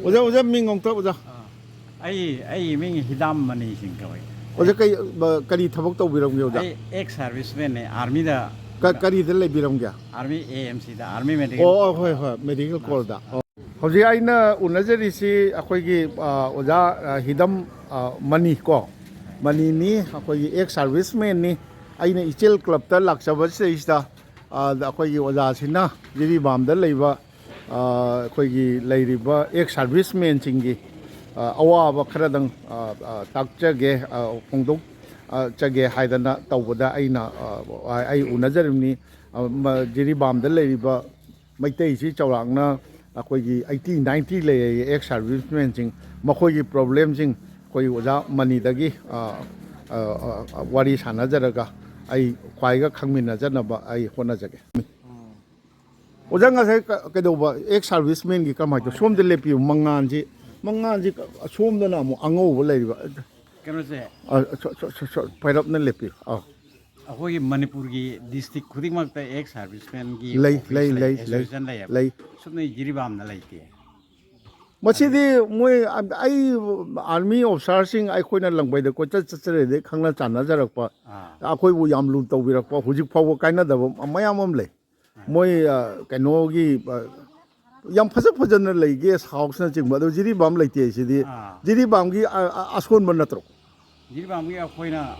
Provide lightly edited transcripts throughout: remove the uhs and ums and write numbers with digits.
Oja Ming Ong Top Oja. I Ming Hidam Mani Singh. Oja Kari Tabok to Biram Yoda. Ex-Servixeman, Army the Kari the Biramga. Army AMC, the Army Medical Oh, Medical Corp. Hoji Aina Unazarisi, Akogi Oja Hidam Mani Ko. Mani ni, Akogi ex-serviceman ni, Aina Ichel Club Laksabas is the Akogi Oja Sina, Jiribam the labor. Koigi Ladiba ex-serviceman chingi awa khradang takchage pongdok chage haidana tawda aina ai unajarimni Jiribam da ladiba maitei si chawlangna koigi 80-90 le ex-serviceman ching makhoi problem ching koi oja mani dagi wari sanajaraga ai khwaiga khangmina janaba ai honajage Ojanga say kadoba ex-serviceman gi kamai to som de lepi manganji som da na mo ango bolai ba kano se pairap na lepi akoi Manipur gi district khuding mak ex-serviceman gi lay sumne Jiribam na laite masidi moi ai army officer sing ai khoina langbai de ko chare de khangna chana jarak pa akoi bu yam lu to birak pa hujik phaw kaina da mayam am le moi kanogi yam phajana leige house na ching madu Jiribam leite sidi Jiribam gi ason man natro Jiribam gi akoina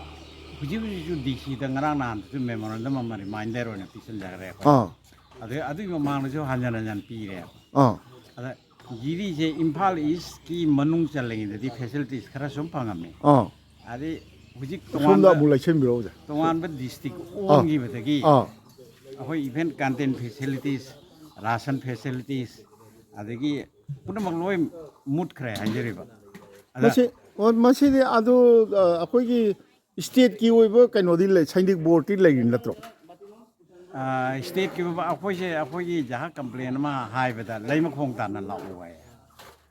huji ju disi da ngarang nan tu memorandum am reminder on pisan jagre adu mamang jo hanjan pi re ada Jiri je Imphal is ki manung chaleng di facilities khara som phangame adi huji somda bulai chen biro ja tongan ba district on gi betagi Ahoy event content facilities, ration facilities, adagi punamak loi mood kray hanjeriba. Masi de ado akogi state ki oiba kanodi le Sainik Board ti legin latro. State ki ba akogi jaha complain ma hai beda laimak hong tan na lau wai.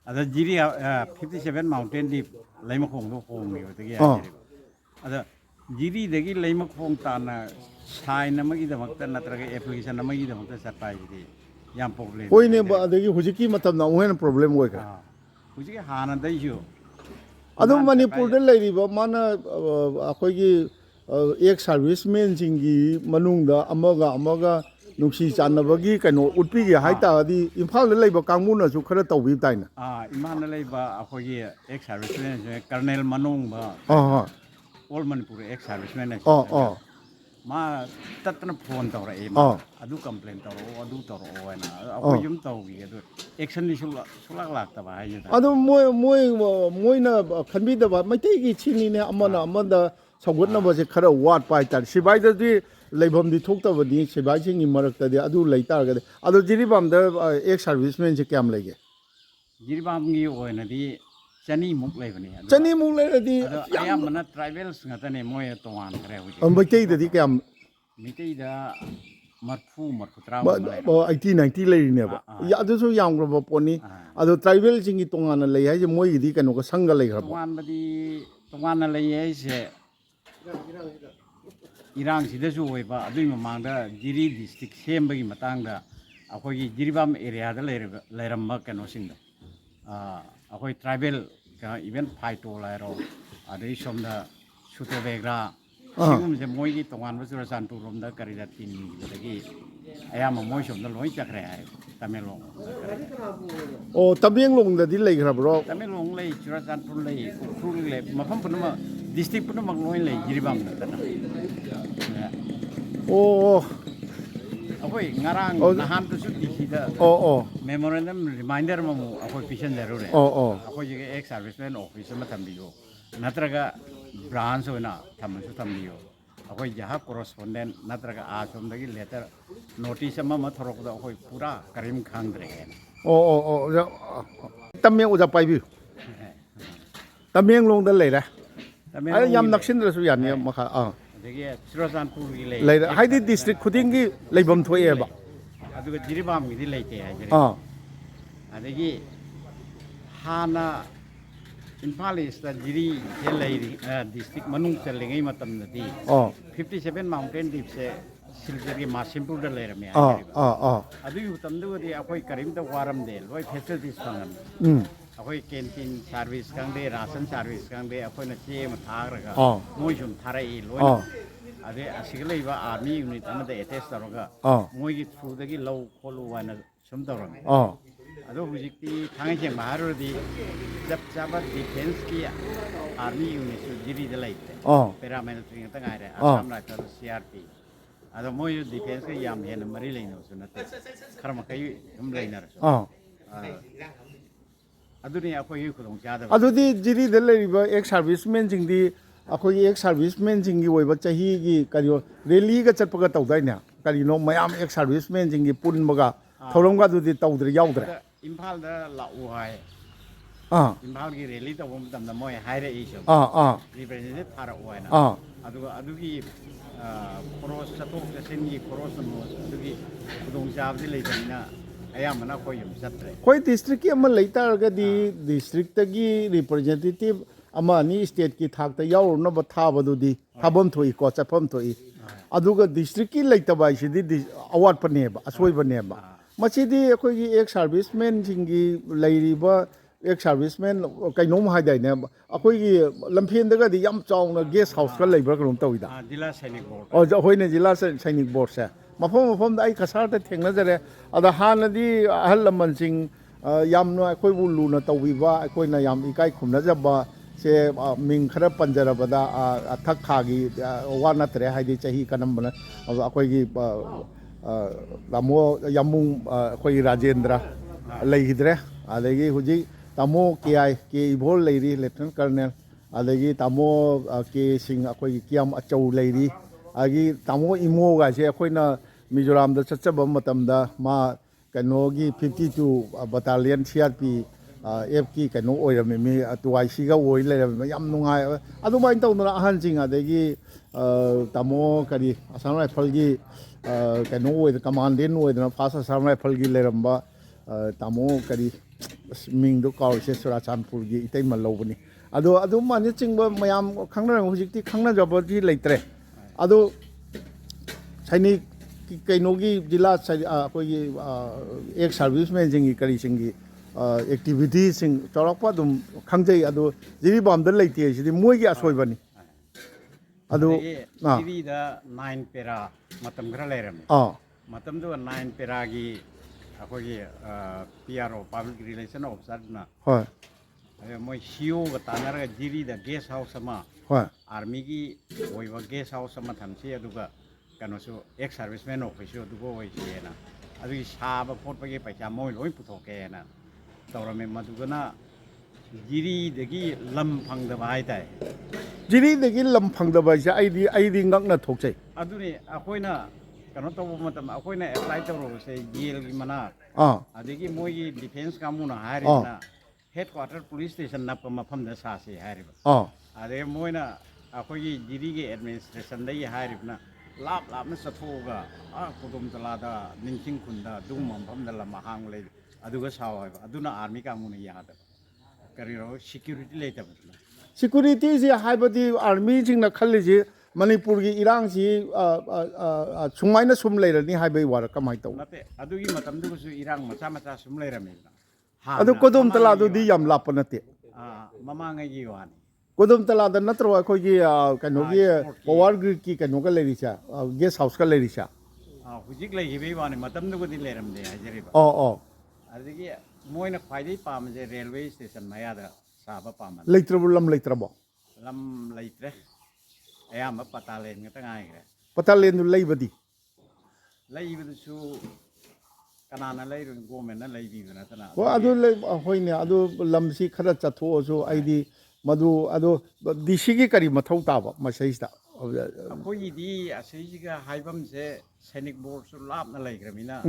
Ada jiri 57 mountain deep laimak hong do hong mi betagi hanjeriba. Ada Jiri dagi laimak hong tan na sign namagi da makta natraga application namagi da makta sarpai di yam problem koi ne ba adagi hujiki matam na uhen problem hoy ka hujiki hana dai jo adu Manipur de lei ba mana akogi ex-serviceman jingi manungda amaga nuksi chanabagi kano utpi gi haita di Imphal le leiba kangmuna su khara tawbi taina imhan le leiba akogi ex-serviceman colonel manung ba all Manipur ex-serviceman ma tatna phone tawra e ma adu complain tawro adu tawro na akoy yum tawgi adu action ni sulak lak ta ba hayi adu moi na khanbi da ba maitei gi chini ne amada sagot na ba se khara wat pai tar sibai da di leibam di thok ta ba di sibai sing ni marak ta di adu leitar ga adu Jiribam da ex-serviceman se kyam lege Jiribam gi oina di Chani muk lay bani. Chani muk lay di. Ayam mana tribals ngata ne moy tongan kare huji. Maitei da di kyam. Maitei da marfu traw. 80-90 lay ne ba. Ya adu so yang ro poni. Adu tribal jingi tongan lay hai je moi di kanu ka sanga lay ro. Tongan lay hai se. Irang sida su oi ba adu mamang da Jiri district sem bagi matang da akoi Jiribam area da lairam ma kanu sing da. Akoi tribal ka event fight to lairo adai somda sute begra sigum je moi gi tongan ba sura santu rom da karida tin gi ayam moi somda loi chakre hai tamelong o tamelong da di lei gra bro tamelong lei sura santu lei khru le mafam punama district punama loi lei Jiribam da na o akoi ngarang nahan tu su dikida memorandum reminder mamu akoi pisan jarure akoi je ex-serviceman office ma thambiyo natraga branch hoina thamsu thambiyo akoi jaha correspondent natraga asom dagi letter notice ma thorok da akoi pura karim khangdre tameng uja pai bi tameng long da lei la ai yam naksin da su yan ne makha lei haidi district khudingi leibam thoye ba aduga Jiribam gi leite hai adagi hana Imphal East Jiri Jelay District Manung Selling Matamadi Oh. 57 mountain dips Silvery Masimpur the Lerame. Adu Tamdu the Apoy Karim the Waram Dale, Roy facilities Pangan. Apoy canteen service Kangde, Rasan service Kangde, Apoy Nachi Mataraga, Mojum Tarai, Loy. Ade Asigla Army unit under the Etestaroga. Moy through the low Polo and Sumdaram. Ado hujikti thangai maharu di jab jaba defense ki army unit su jiri de laite paramilitary ta ngai re assam rifle crp ado moi defense ki yam hen mari leino su nate kharma kai hum leinar su adu ni akoi khudong chada adu di jiri de leriba ex servicemen jing di akoi ex servicemen jing gi oiba chahi gi kariyo rally ga chatpaga tawdai na karino mayam ex servicemen jing gi punbaga thorom ga du di tawdre yaudre Imphal da lau hai. Imphal ki rally ta wom tam da moi hai re isho. Representative thara uai na. Adugi cross chatok jasin ki cross no adugi kudong jab di leitan na ayam mana koi yum chatre. Koi district ki amma leita ga di district ta gi representative amma ni state ki thak ta yaw no ba tha ba du di thabam thoi ko chapam thoi. Aduga district ki leita ba shi di award pa ne ba asoi ba ne ba. Machidi akogi ex serviceman jingi lairiba ex serviceman kainom haidai ne akogi lamphien daga di yam chawna guest house ka leibra karom tawida Jila Sainik Board o hoine jila sainik board sa mafom da ai khasar ta thengna jare ada hana di ahal laman sing yam no akoi bu lu na tawiba akoi na yam ikai khumna jaba se ming khara panjara bada thak khagi wa na tre haidi chahi kanam bana akoi gi tamo yamung koi Rajendra leihidre adegi huji tamo kiai ke ibol leiri lieutenant colonel adegi tamo ke sing koi kiam achau leiri agi tamo imo ga se koi na Mizoram da chachaba matam da ma kanogi 52 battalion CRP FK kano oirame mi tuic ga oi leirame yam nungai adu mai tawna ahan sing adegi tamo kari Assam rifle gi kano oid commandant oid na fast Assam rifle gi leramba tamo kari ming do kaw se Surachandpur gi itai mal lobani adu mani chingba mayam khangna hujikti khangna jabati leitre adu sainik kano gi jila koi gi ex serviceman jingi kari singi activity sing chawrakpa dum khangjai adu Jiribam da leite sidi moi gi asoi bani adu TV da 9 pera matam gra leram matam do 9 pera gi akogi PRO public relation officer na hoi moi CEO ga tanar ga jiri da guest house sama hoi army gi oi wa guest house sama thamsi aduga kano so ex serviceman office adugo oi sena adu saba photpa gi paisa moi loi puthoke na tawrame madugana jiri dagi lam phangda bai tai jiri dagi lam phangda bai ja aidi ngakna thokchai aduni akoina kano tawu matam akoina apply tawro se jail gi mana adigi moi gi defense kamuna hari na headquarter police station na mafam da sa se hari ade moina akogi jiri gi administration dai hari na lap na sathoga kudum talada ningching khunda dung mafam da lama hang le aduga sawa aduna army kamuna yada kariro security leita security ji haibadi army jingna khalli ji Manipur gi irang ji chungmaina sum leirani haibai war kamai taw nate adugi matam du su irang macha sum leirame adu kodum tala du di yam lap nate mamanga gi wani kodum tala da natro khoi gi kano gi power grid ki kano ka leiri cha guest house ka leiri cha hujik lei gi be wani matam du di leiram de hajeriba adigi moina khwaidai pam je railway station maya da saba pam leitrabo lam leitrabo lam leitre ayam patalen ngata ngai gre patalen du leibadi leibidu su kanana leiru government na leibi na tana ko adu lei hoine adu lamsi khara chatho so aidi madu adu DC gi kari mathau taba masaista akoi di asai ga haibam se Sainik Board su lap na leigremina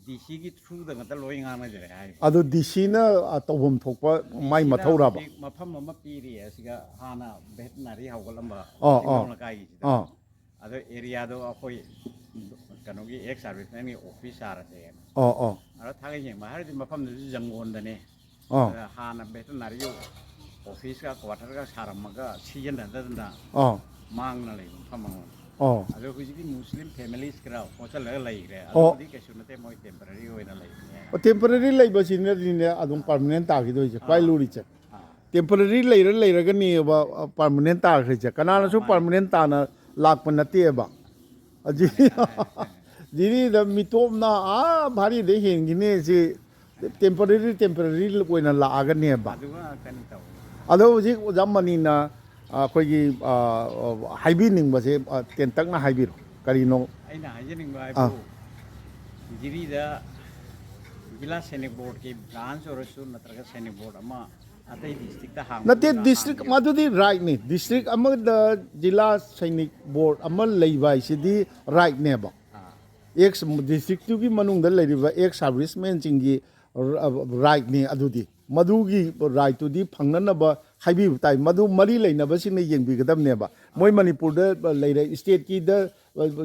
DC gi through da ngata loi nga na jere hai adu DC na tawbom thokpa mai mathau raba mafam ma piri asiga hana veterinary hawgalamba na kai gi adu area do akoi kano gi ex serviceman gi officer ase ara thagai yeng ma har di mafam du jangon da ne hana veterinary office का quarter का सारमगा season रहता ꯑꯣ मांगना ले फमंग ꯑꯣ अदो हुजिकी मुस्लिम families करा hotel लगा लाइग्रे Oh. अदो दी कैसु नते मोय टेम्पररी होइना लाइग्रे टेम्पररी लेबसिने अदुम परमानेंट तागिदोइसे क्वाइ लुरिचे हां टेम्पररी लेरगनीबा परमानेंट ताखरिचे कनानासु परमानेंट ताना लाकप नतेबा अजी जिरी द मिटोमना भारी दे हेंगिने से टेम्पररी ओइना लागनेबा अदुगा कनि ताव अदो हुजिक ओजामनीना अखोगी हाइबिनिंगबसे टेंटकना हाइबिरो करिनो अइना हाइजेनिंग बाइबो जिरीदा जिला सैनिक बोर्ड के ब्रांच औरसु नत्रगा सैनिक बोर्ड अमा अतै डिस्ट्रिक्ट ता हांग नते डिस्ट्रिक्ट मदुदी राइट नि डिस्ट्रिक्ट अमद जिला सैनिक बोर्ड अमल लेबाइसिदी राइट नेबा एक्स डिस्ट्रिक्ट की मनुंग लेरिबा एक्स सर्विसमैन चिंगी राइट नि अदुदी मधुगी राइट टुदी फंगनबा हाइबी ताई मधु मरी लेनबा सिने येंबिगदमनेबा मोय मणिपुर द लेरे स्टेट की द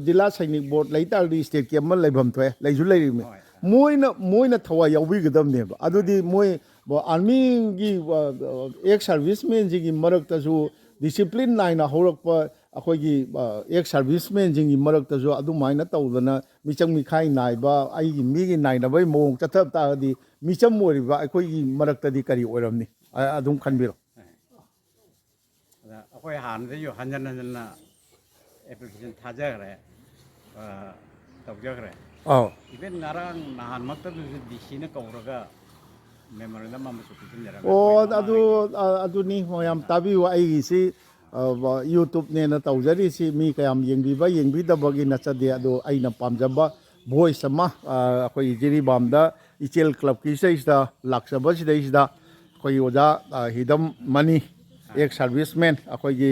जिला सैनिक बोर्ड लेतारदी स्टेट की अमल लेबम थोय लेजु लेरिमे मोयना थवा याउबिगदमनेबा अदुदी मोय आर्मी की एक्स सर्विसमैन जी मरक्तसु डिसिप्लिन नाइना होरक्पा अखोगी एक्स सर्विसमैन जी मरक्तसु अदुमाइना तौदना मिचंग मिखाई नाइबा आइगी मीगी नाइनाबै मोंग चथब तादी मिचम ओरिबा अखोगी मरक्तदी करी ओरमनी अदुम खनबिरो अखोय हानदे यो हंजन हंजन एप्लीकेशन थाजगरे तौजगरे औ इवेन नारांग नाहान मक्तदु डीसी ने कौरगा मेमोरेंडम अमसु पिथिनजरा अदुनी मोयाम ताबिउ आइगिसी यूट्यूब ने तौजरीसी मी कयाम येंबिबा येंबिदबगी नचदे अदो आइना पामजबा वॉइस अमा अखोई जिरीबामदा इचेल क्लब की सैसदा लाक्सबसिदैसदा अखोई ओजा हिदम मनी एक सर्विसमैन अखोई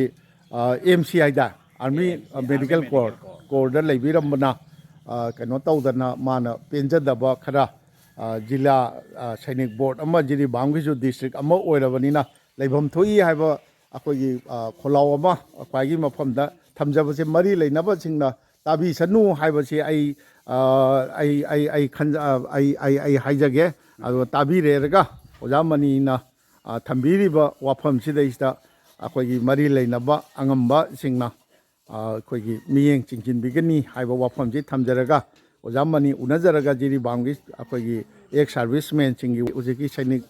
एमसीआई दा आर्मी मेडिकल कोर लेबिरमना कनो तौदना माना पेंजदबा खरा जिला सैनिक बोर्ड अमा जिरीबाम की डिस्ट्रिक्ट अमा ओइरबनिना लेबम थोई हाइबा अखोई खोलाव अमा अखवागी मफमदा थमजबसे मरी लेनबा सिंगना ताबी सनु हाइबसे आई हाइजगे अदो ताबी रेरगा ओजामनीना थम्बीरिबा वाफम सिदैसदा अखोई मरी लेनबा अंगम्बा सिंगना अखोई मियेंग चिंचिनबिगनी हाइबा वाफम से थमजरगा ओजामनी उनजरगा जिरीबामगी अखोई एक सर्विसमैन सिंगी उजिकी सैनिक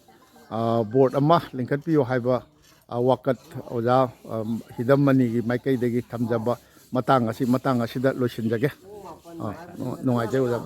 बोर्ड अमा लिंखटपियो हाइबा वाकत ओजा हिदम मनी की माइकैदगी थमजबा मतंग असिदा लोइसिनजगे नुंगाइजे ओजा